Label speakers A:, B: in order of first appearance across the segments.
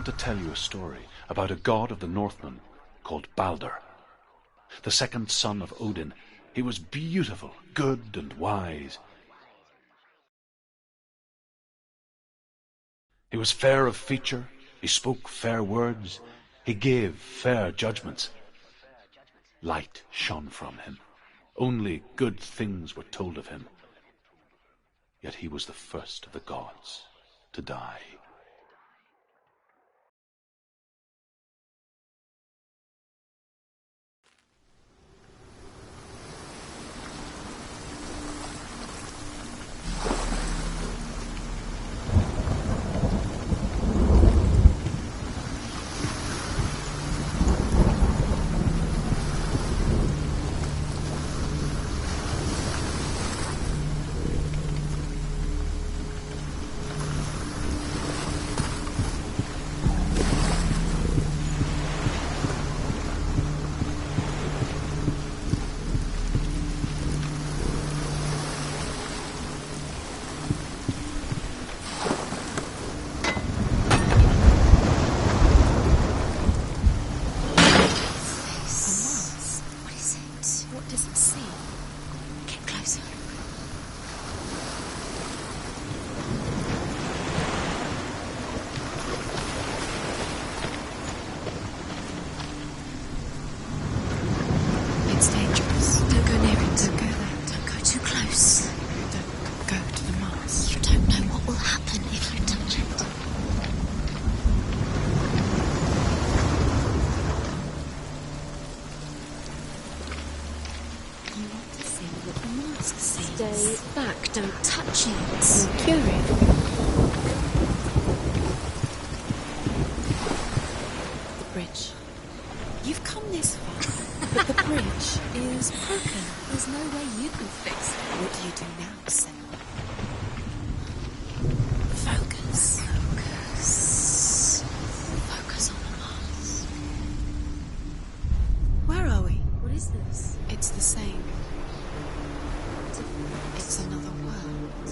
A: want to tell you a story about a god of the Northmen called Balder. The second son of Odin. He was beautiful, good and wise. He was fair of feature, he spoke fair words, he gave fair judgments. Light shone from him. Only good things were told of him. Yet he was the first of the gods to die.
B: Stay back, don't touch it.
C: I'm curious. The bridge. You've come this far, but the bridge is broken.
B: There's no way you can fix it.
C: What do you do now, Senua? Focus.
B: Focus on the Mars.
C: Where are we?
B: What is this?
C: It's the same. It's another world.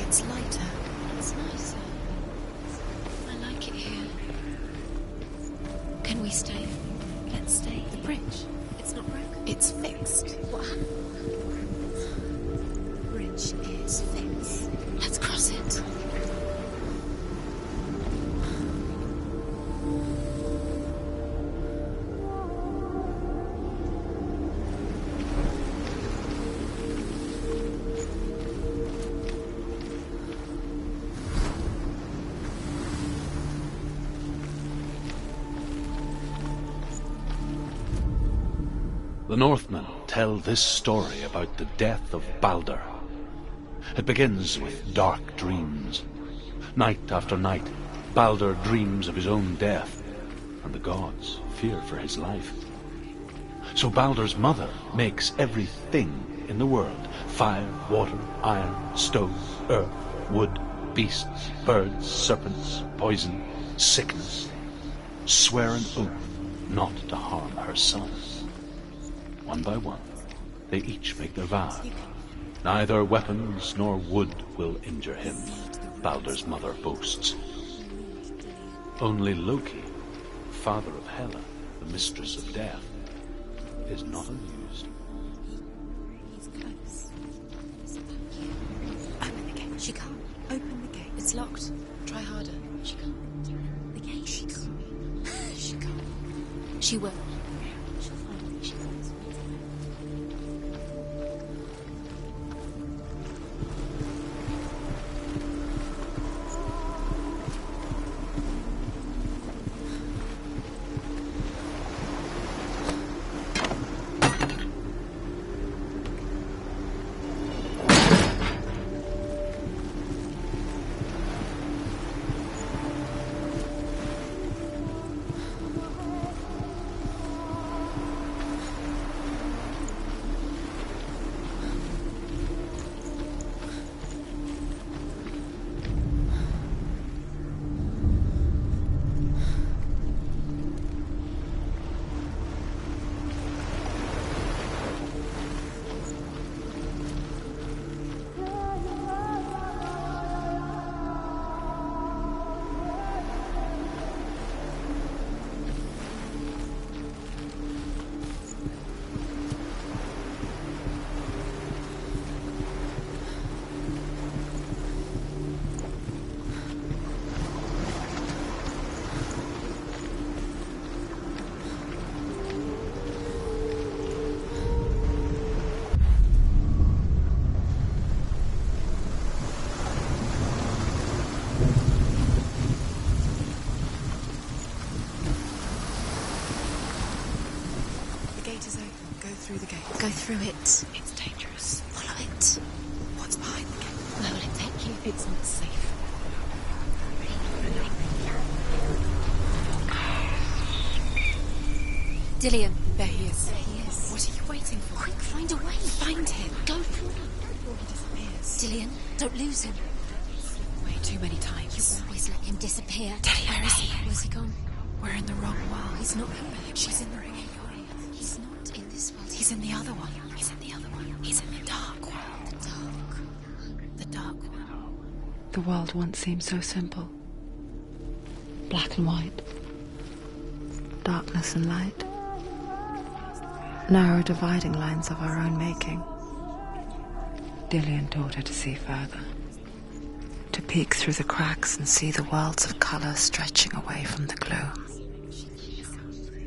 C: It's lighter.
B: It's nicer. I like it here. Can we stay? Let's stay.
C: The bridge.
B: It's not broken.
C: It's fixed.
B: What happened? The bridge is fixed. Let's cross it.
A: The Northmen tell this story about the death of Balder. It begins with dark dreams. Night after night, Balder dreams of his own death, and the gods fear for his life. So Balder's mother makes everything in the world: fire, water, iron, stone, earth, wood, beasts, birds, serpents, poison, sickness. Swear an oath not to harm her son. One by one, they each make their vow. Neither weapons nor wood will injure him, Balder's mother boasts. Only Loki, father of Hela, the mistress of death, is not amused.
C: He's close. Open the gate. She can't. Open the gate. It's locked. Try harder.
B: She can't.
C: The gate.
B: She can't.
C: She can't.
B: She will.
C: She'll find it. She will. through the gate.
B: Go through it.
C: It's dangerous.
B: Follow it.
C: What's behind the gate?
B: Where will it take you?
C: It's not safe.
B: Dillian.
C: There he is.
B: There he is.
C: What are you waiting for?
B: Quick, find a way.
C: Find him.
B: Go through.
C: Before he disappears.
B: Dillian, don't lose him.
C: Way too many times.
B: You always let him disappear.
C: Dillian,
B: Where is he? Where's he gone?
C: We're in the wrong world.
B: He's not here.
C: She's in the ring.
B: He's not in this world.
C: He's in the other one. He's in the other one. He's in the dark world.
B: The dark.
C: The dark world.
D: The world once seemed so simple. Black and white. Darkness and light. Narrow dividing lines of our own making. Dillian taught her to see further. To peek through the cracks and see the worlds of colour stretching away from the gloom.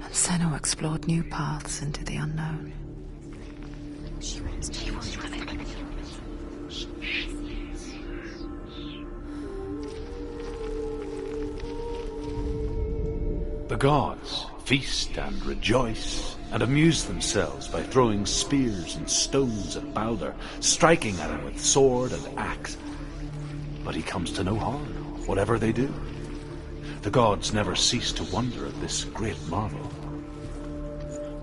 D: And Senua explored new paths into the unknown.
B: She wants to.
A: The gods feast and rejoice and amuse themselves by throwing spears and stones at Baldur, striking at him with sword and axe. But he comes to no harm, whatever they do. The gods never cease to wonder at this great marvel.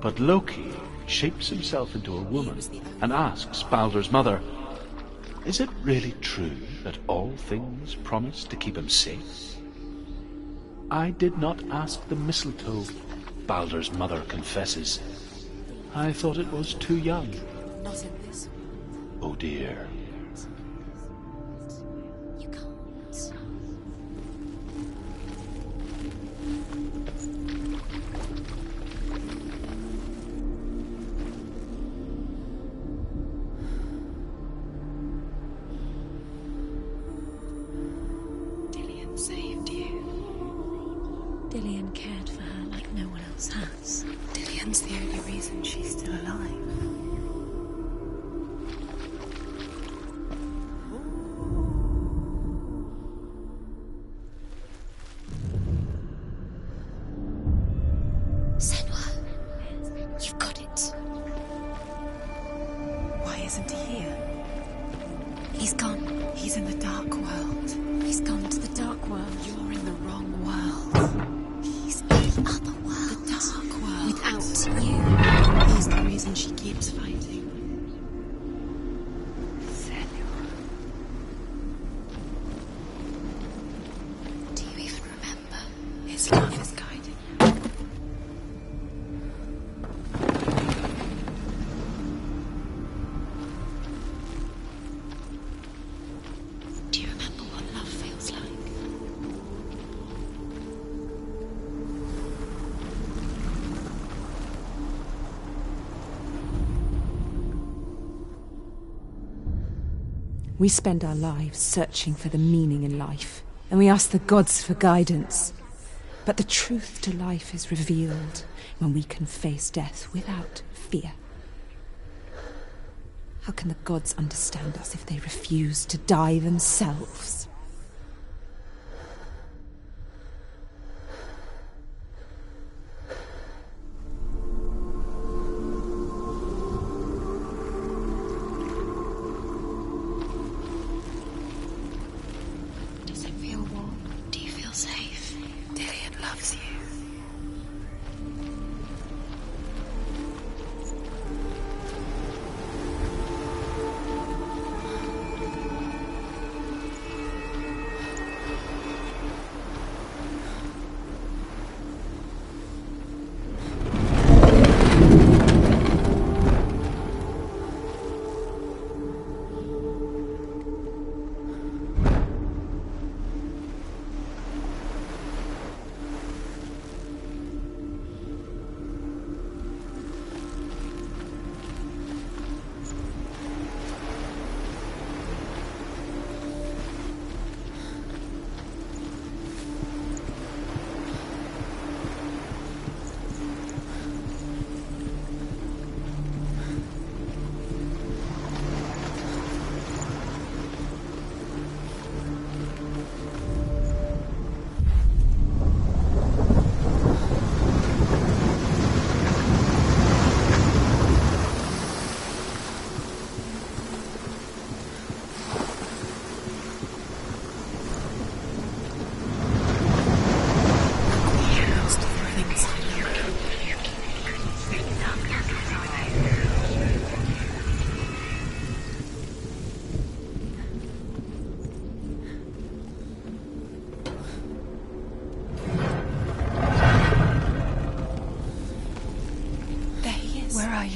A: But Loki shapes himself into a woman and asks Baldur's mother, "Is it really true that all things promise to keep him safe?" "I did not ask the mistletoe," Baldur's mother confesses. "I thought it was too young."
C: Not in this world.
A: Oh dear.
B: You can't.
C: Dillian saved you.
B: Dillian cared for her like no one else has.
C: Dillian's the only reason she's still alive.
B: Senua, you've got it.
C: Why isn't he here?
B: He's gone.
C: He's in the dark world.
B: He's gone to the dark world.
C: You're in the wrong world.
B: He's in the other world.
C: The dark world.
B: Without you.
C: He's the reason she keeps fighting.
B: Do you even remember?
C: His love is guiding.
B: Do you remember what love feels like?
E: We spend our lives searching for the meaning in life, and we ask the gods for guidance. But the truth to life is revealed when we can face death without fear. How can the gods understand us if they refuse to die themselves?
B: Does it feel warm? Do you feel safe?
C: Dillian loves you.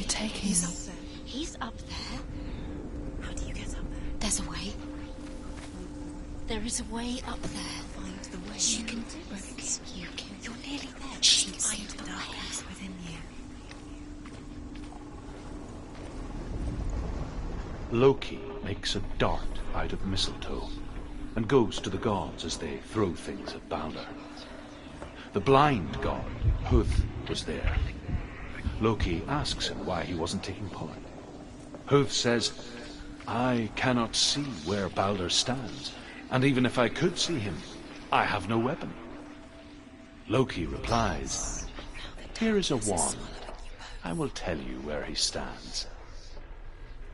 D: you taking me?
C: He's up there. How do you get up there? There's a way. There is a way up there. Find the way. She can do it. You can. You're nearly there. She can find the darkness within you.
A: Loki makes a dart out of mistletoe and goes to the gods as they throw things at Balder. The blind god, Huth, was there. Loki asks him why he wasn't taking part. Huth says, "I cannot see where Balder stands, and even if I could see him, I have no weapon." Loki replies, "Here is a wand. I will tell you where he stands."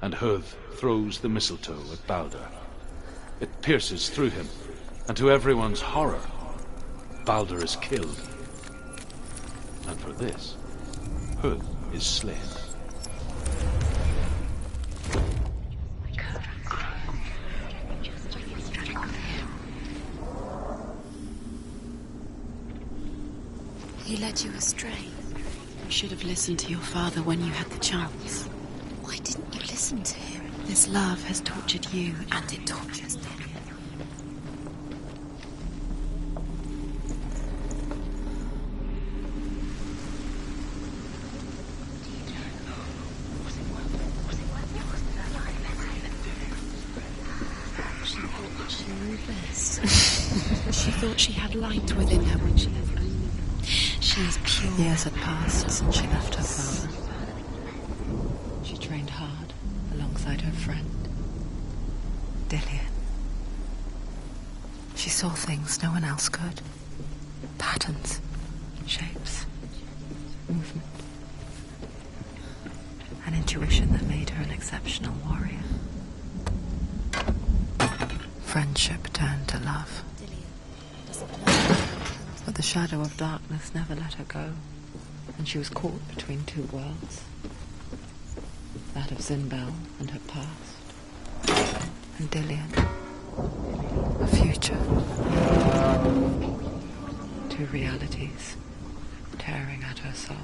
A: And Huth throws the mistletoe at Balder. It pierces through him, and to everyone's horror, Balder is killed. And for this, Huth is slain.
C: He led you astray.
D: You should have listened to your father when you had the chance.
C: Why didn't you listen to him?
D: This love has tortured you,
C: And it tortures Dillian. She thought that she knew best.
D: She thought she had light within her when she has only...
C: She is pure.
D: Years had passed since she left her father. She trained hard alongside her friend, Dillian. She saw things no one else could. Patterns, shapes, movement. An intuition that made her an exceptional warrior. Friendship turned to love. But the shadow of darkness never let her go, and she was caught between two worlds. That of Zinbel and her past, and Dillian, a future. Two realities tearing at her soul.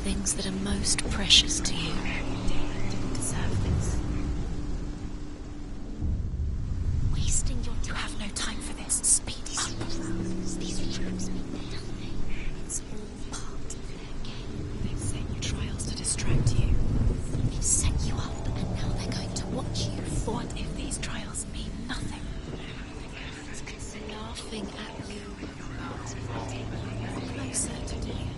C: Things that are most precious to you.
D: I didn't deserve this.
C: Wasting your time. You have no time for this. Speed up. These rooms mean nothing. It's all part of their game.
D: They've set you trials to distract you.
C: They've set you up, and now they're going to watch you.
D: What if these trials mean nothing?
C: Laughing at you. Closer to Dillian.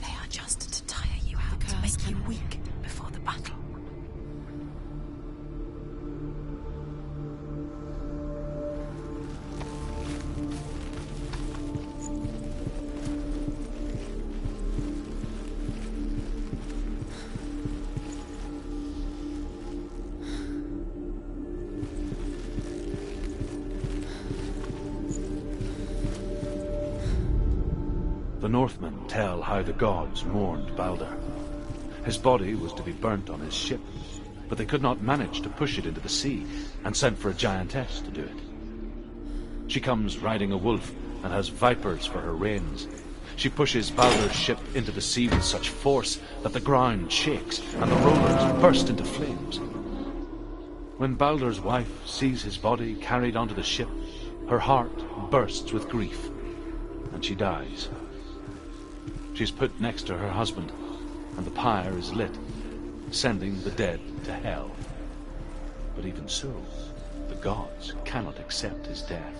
D: They are just to tire you out, to make you weak before the battle.
A: The Northmen tell how the gods mourned Balder. His body was to be burnt on his ship, but they could not manage to push it into the sea, and sent for a giantess to do it. She comes riding a wolf and has vipers for her reins. She pushes Balder's ship into the sea with such force that the ground shakes and the rollers burst into flames. When Balder's wife sees his body carried onto the ship, her heart bursts with grief, and she dies. She's put next to her husband, and the pyre is lit, sending the dead to hell. But even so, the gods cannot accept his death.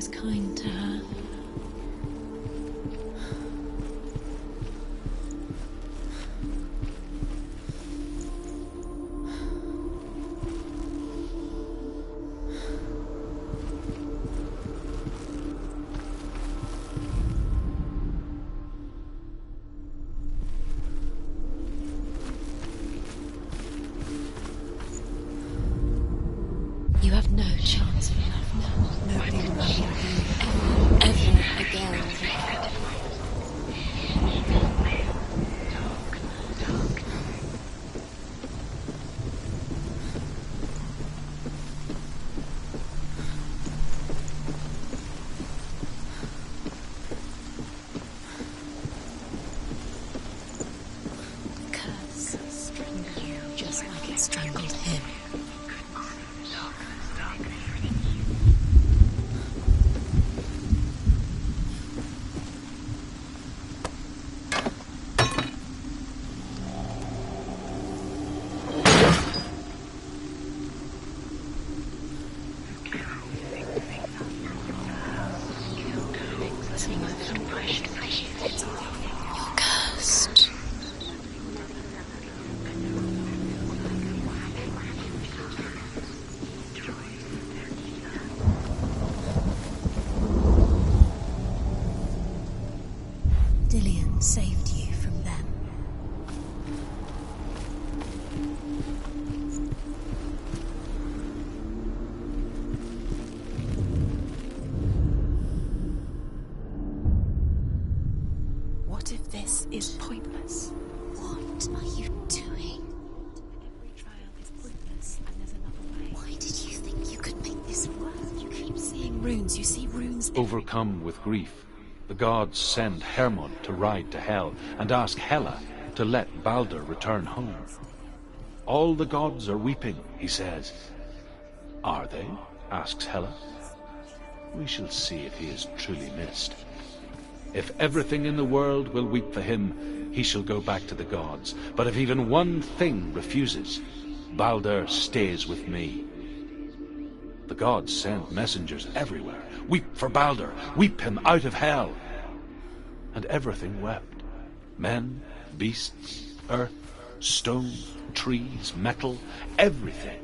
B: was kind to her. You have no chance of love now.
D: Nobody will love you
B: Ever again. The curse strangled you just like it strangled him. You're cursed. Dillion saved you from them.
D: What if this is pointless?
C: What are you doing?
D: Every trial is pointless, and there's another way.
C: Why did you think you could make this work?
D: You keep seeing runes. You see runes.
A: Overcome with grief, the gods send Hermod to ride to Hell and ask Hela to let Balder return home. All the gods are weeping, he says. Are they? Asks Hela. We shall see if he is truly missed. If everything in the world will weep for him, he shall go back to the gods. But if even one thing refuses, Balder stays with me. The gods send messengers everywhere. Weep for Balder, weep him out of Hell. And everything wept. Men, beasts, earth, stone, trees, metal, everything.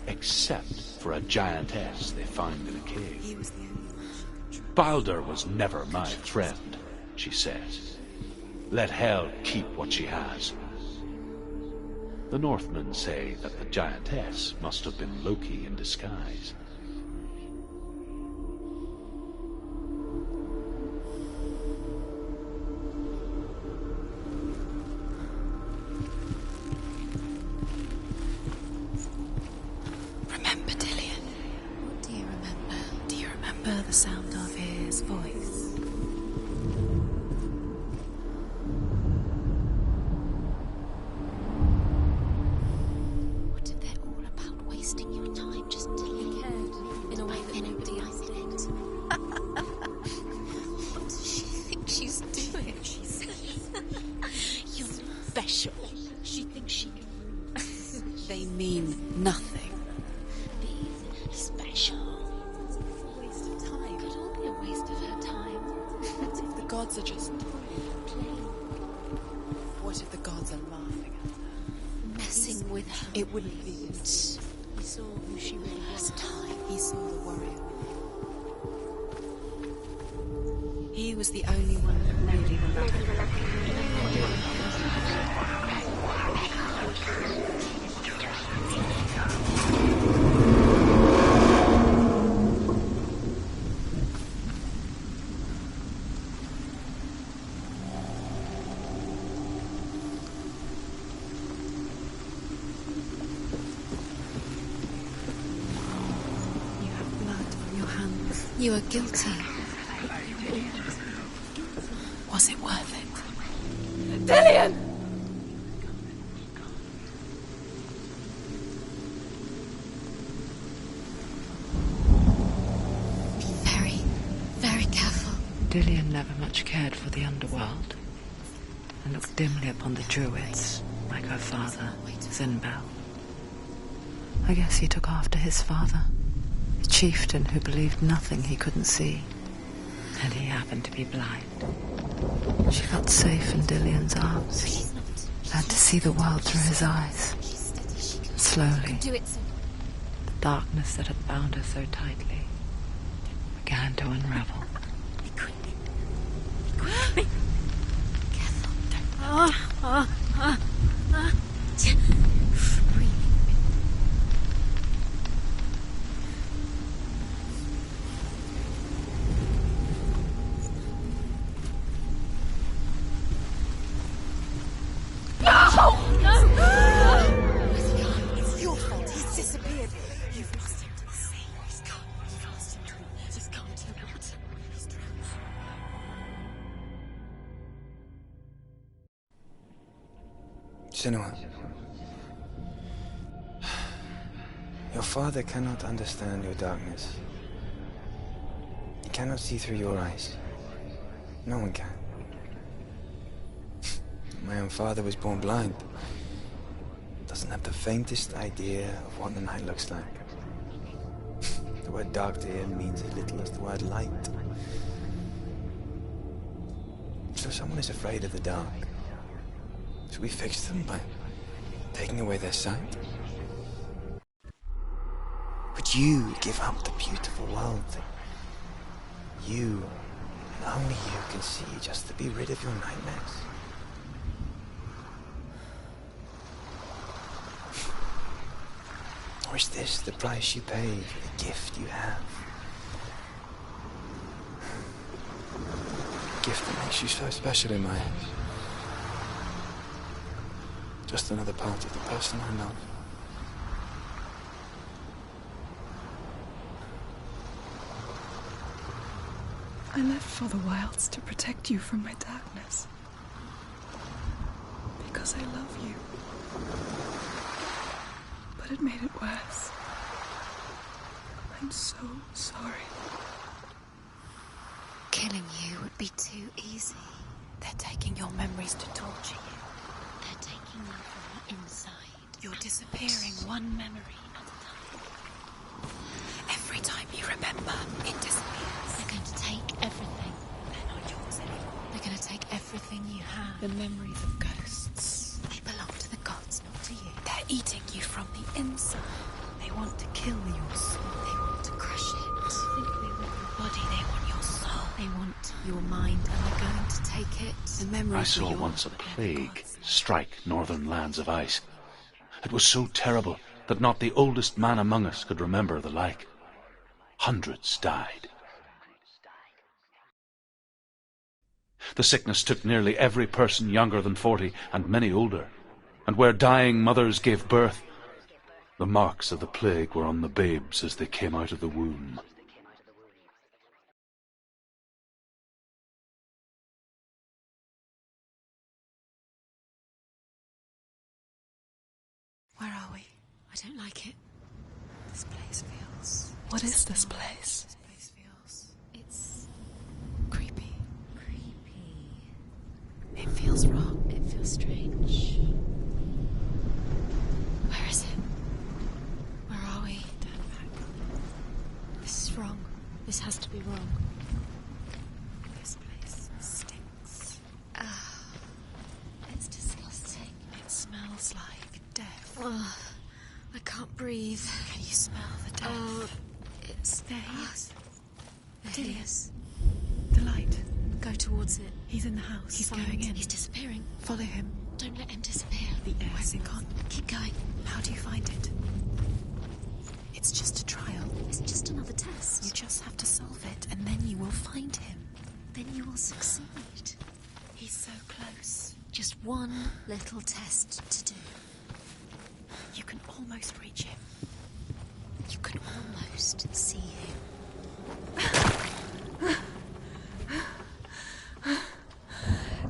A: Except for a giantess they find in a cave. Balder was never my friend, she says. Let Hel keep what she has. The Northmen say that the giantess must have been Loki in disguise.
D: Remember Dillion?
B: What do you remember?
D: Do you remember the sound of his voice?
C: What if they're all about wasting your time just to live
B: In a way that nobody else did.
C: What does she think she's doing?
B: You're special. She thinks she can rule.
D: They mean nothing.
C: Be special.
B: Waste of time. Could all be a waste of her time.
D: What if the gods are just playing? What if the gods are laughing at her?
C: Messing with her.
D: It wouldn't be this.
B: He saw who she really was.
C: Last time.
D: He saw the warrior. He was the only one who really remembered. You have blood on your hands.
B: You are guilty.
D: Was it worth it?
E: Dillion!
B: Be very, very careful.
D: Dillion never much cared for the underworld, and looked dimly upon the druids, like her father, Zinbel. I guess he took after his father, The chieftain who believed nothing he couldn't see. And he happened to be blind. She felt safe in Dillion's arms. Had to see the world through his eyes. And slowly,
C: Do it, Senua.
D: the darkness that had bound her so tightly began to unravel.
C: Be quick. Be quick. Careful. Breathe. It's your fault. He's disappeared. You've lost him to the sea. He's gone. You've lost him to him. He's gone to the water. He's drowned.
F: Senua, your father cannot understand your darkness. He cannot see through your eyes. No one can. My own father was born blind. Doesn't have the faintest idea of what the night looks like. The word dark to him means as little as the word light. So someone is afraid of the dark. Should we fix them by taking away their sight? Would you give up the beautiful world that you, and only you, can see just to be rid of your nightmares? Or is this the price you pay for the gift you have? A gift that makes you so special in my eyes. Just another part of the person I love.
G: I left for the wilds to protect you from my darkness. Because I love you. But it made it worse. I'm so sorry.
C: Killing you would be too easy.
B: They're taking your memories to torture you.
C: They're taking you from the inside.
B: You're disappearing one memory at a time. Every time you remember, it disappears.
C: They're going to take everything.
B: They're not yours anymore.
C: They're going to take everything you have.
B: The memories of ghosts.
C: They belong to the gods, not to you.
B: They're eating you from the inside. They want to kill your soul.
C: They want to crush it.
B: Think they want your body, they want your soul.
C: They want your mind, and they're going to take it.
B: The memories
A: I saw
B: are yours,
A: once a
B: but they're the
A: plague
B: gods'.
A: strike northern lands of ice. It was so terrible that not the oldest man among us could remember the like. Hundreds died. The sickness took nearly every person younger than 40 and many older. And where dying mothers gave birth, the marks of the plague were on the babes as they came out of the womb.
B: Where are we?
C: I don't like it.
B: This place feels...
G: What is this place?
B: This place feels...
C: It's
B: creepy.
C: creepy.
B: It feels wrong.
C: It feels strange. Where is it? Where are we?
B: Turn back.
C: This is wrong. This has to be wrong.
B: This place stinks.
C: It's disgusting.
B: It smells like death.
C: Oh, I can't breathe.
B: Can you smell the death?
C: Oh, it's
B: There he is.
C: There
B: Dillion.
C: he is.
B: The light.
C: Go towards it.
B: He's in the house. He's
C: Find-
B: going in.
C: He's disappearing.
B: Follow him.
C: Don't let him disappear.
B: The air's gone.
C: Keep going.
B: How do you find it? It's just a trial.
C: It's just another test.
B: You just have to solve it, and then you will find him.
C: Then you will succeed.
B: He's so close.
C: Just one little test to do.
B: You can almost reach him.
C: You can almost see him.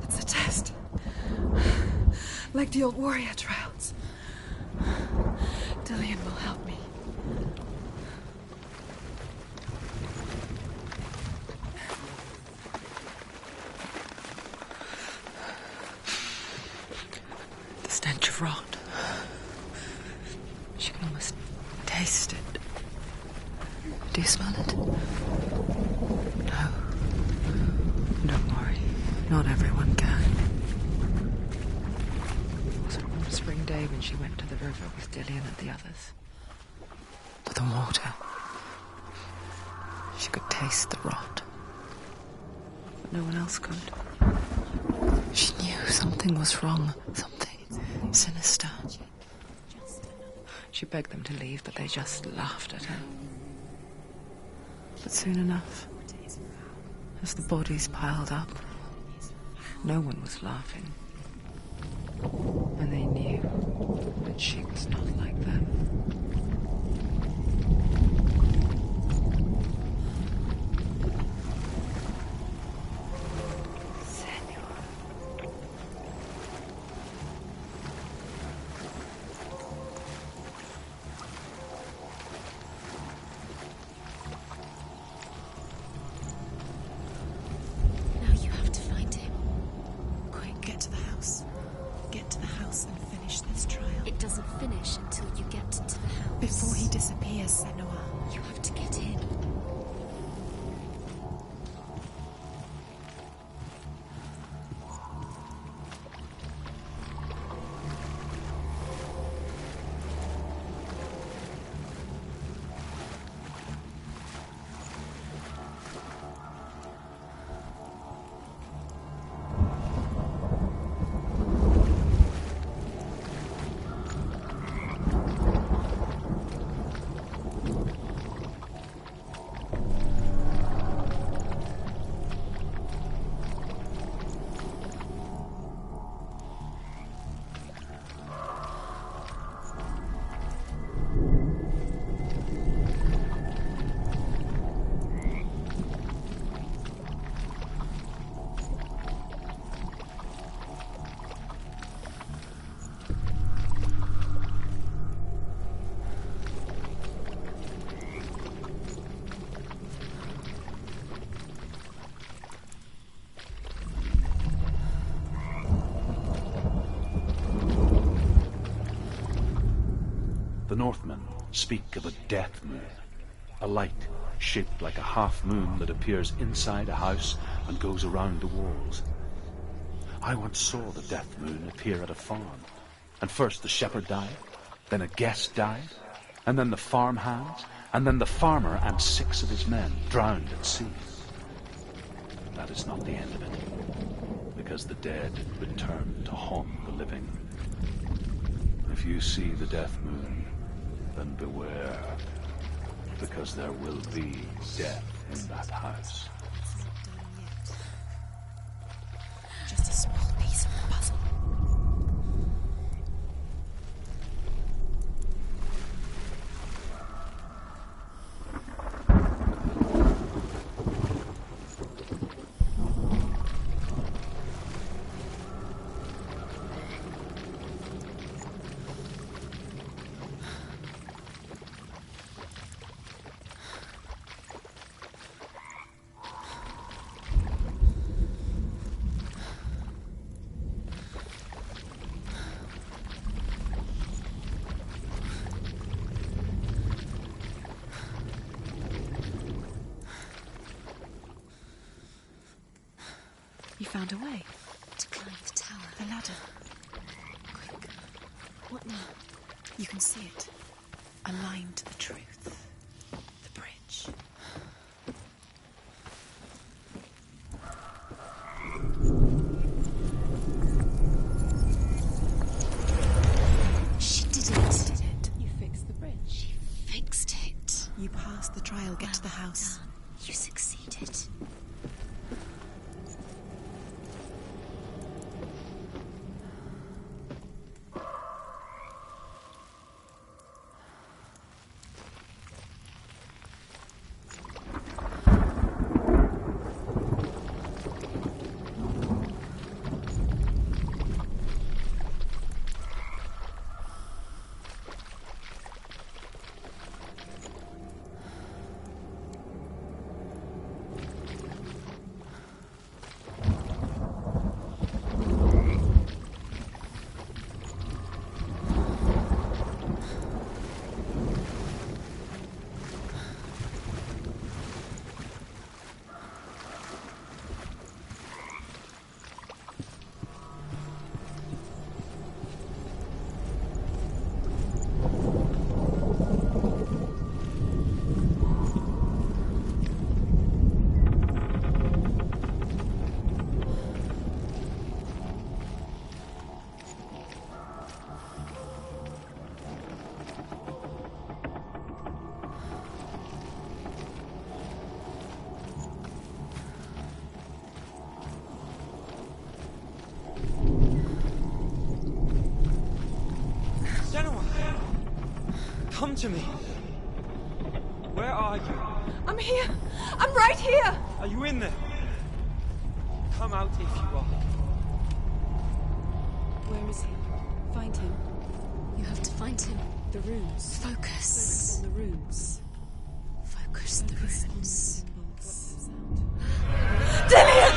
G: It's a test. Like the old warrior trials. Dillion will help me.
D: The stench of rot. She can almost taste it. it. No. Don't worry. Not everyone can. It was a warm spring day when she went to the river with Dillian and the others. To the water. She could taste the rot. But no one else could. She knew something was wrong. Something sinister. She begged them to leave, but they just laughed at her. But soon enough, as the bodies piled up, no one was laughing. And they knew that she was not like them.
B: Now you have to find him. Quick, get to the house. Get to the house and finish this trial.
C: It doesn't finish until you get to the house.
B: Before he disappears, Senua.
C: You have to get in.
A: The Northmen speak of a death moon, a light shaped like a half moon that appears inside a house and goes around the walls. I once saw the death moon appear at a farm, and first the shepherd died, then a guest died, and then the farmhands, and then the farmer and 6 of his men drowned at sea. That is not the end of it, because the dead return to haunt the living. If you see the death moon, then beware, because there will be death in that house.
B: Just a small piece of the puzzle. You found a way
C: To climb the tower.
B: the ladder.
C: Quick. What now?
B: You can see it. A line to the truth. The bridge.
C: She did it.
B: Did it? You fixed the bridge.
C: She fixed it.
B: You passed the trial. Get to the
C: Well
B: house.
C: done. You succeeded.
F: Come to me. Where are you?
G: I'm here. I'm right here.
F: Are you in there? Come out if you are.
G: Where is he? Find him.
C: You have to find him.
G: The runes.
C: Focus.
G: Focus on the runes.
C: Focus the runes.
G: Dillian!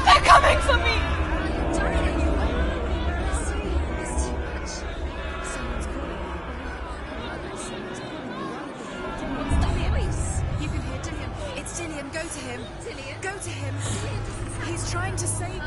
G: They're coming for me! You can hear Dillian. It's Dillian. Go to him. Dillian. Go to him. He's trying to save...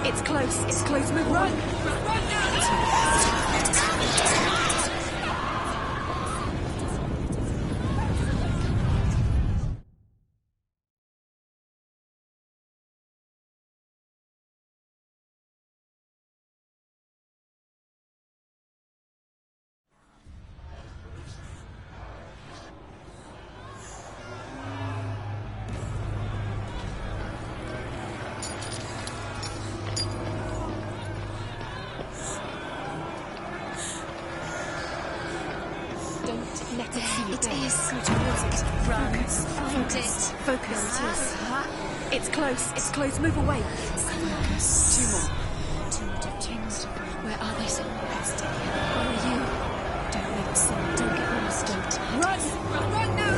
G: It's close. It's close. Move. Run! Run now! Let it see you.
C: It is.
G: Go towards it.
C: Run.
G: Focus.
C: Find it.
G: Focus.
C: There it is.
G: It's close. It's close. Move away.
C: Focus.
G: Two more.
C: Two more. Where are they?
G: Where are you? Don't let it see. Don't get lost. Don't. Run! Run now!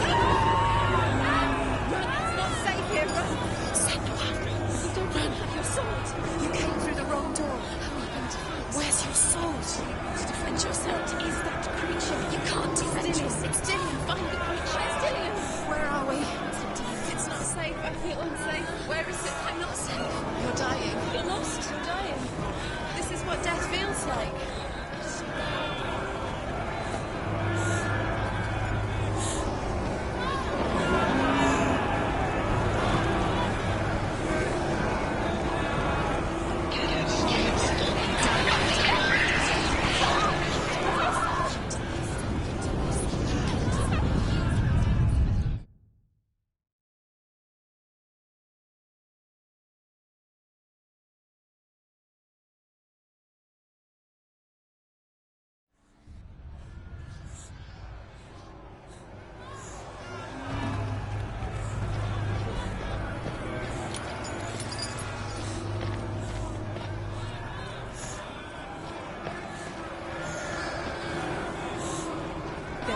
G: Run! It's not safe here. Run!
C: Senua.
G: You don't have your sword. You came through the wrong door.
C: How are you going to fight?
G: Where's your sword?
C: To defend yourself.
G: What is that creature?
C: You can't defend yourself. It's Dillian. Find the creature.
G: It's Dillian. Where are we? It's not safe. I feel unsafe. Where is it?
C: I'm not safe.
G: You're dying. You're lost. You're dying. This is what death feels like.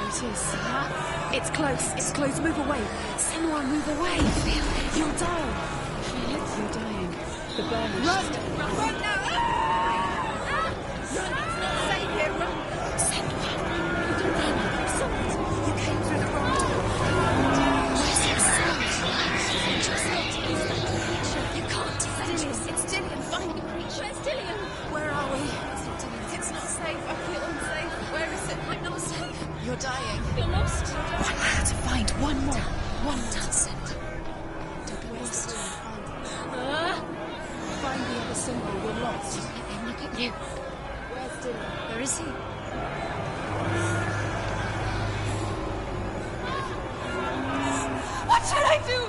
G: It is. It's close. It's close. Move away. Senua, move away. You're dying. You're dying. The burn is... Run! Run now! Run! It's not safe here. Run! Senua, you don't run. Sword. You came through the wrong door.
C: Where's your sword? You can't defend yourself.
G: It's Dillian. Find the creature. Where's Dillian? Where are we? It's not safe. I feel unsafe. Where is it? I'm not safe. You're dying. You're lost.
C: I have to find one more. One doesn't.
G: Don't waste it. Find the other symbol. We're lost.
C: Let him look at you.
G: Where's Dillian?
C: Where is he?
G: What should I do?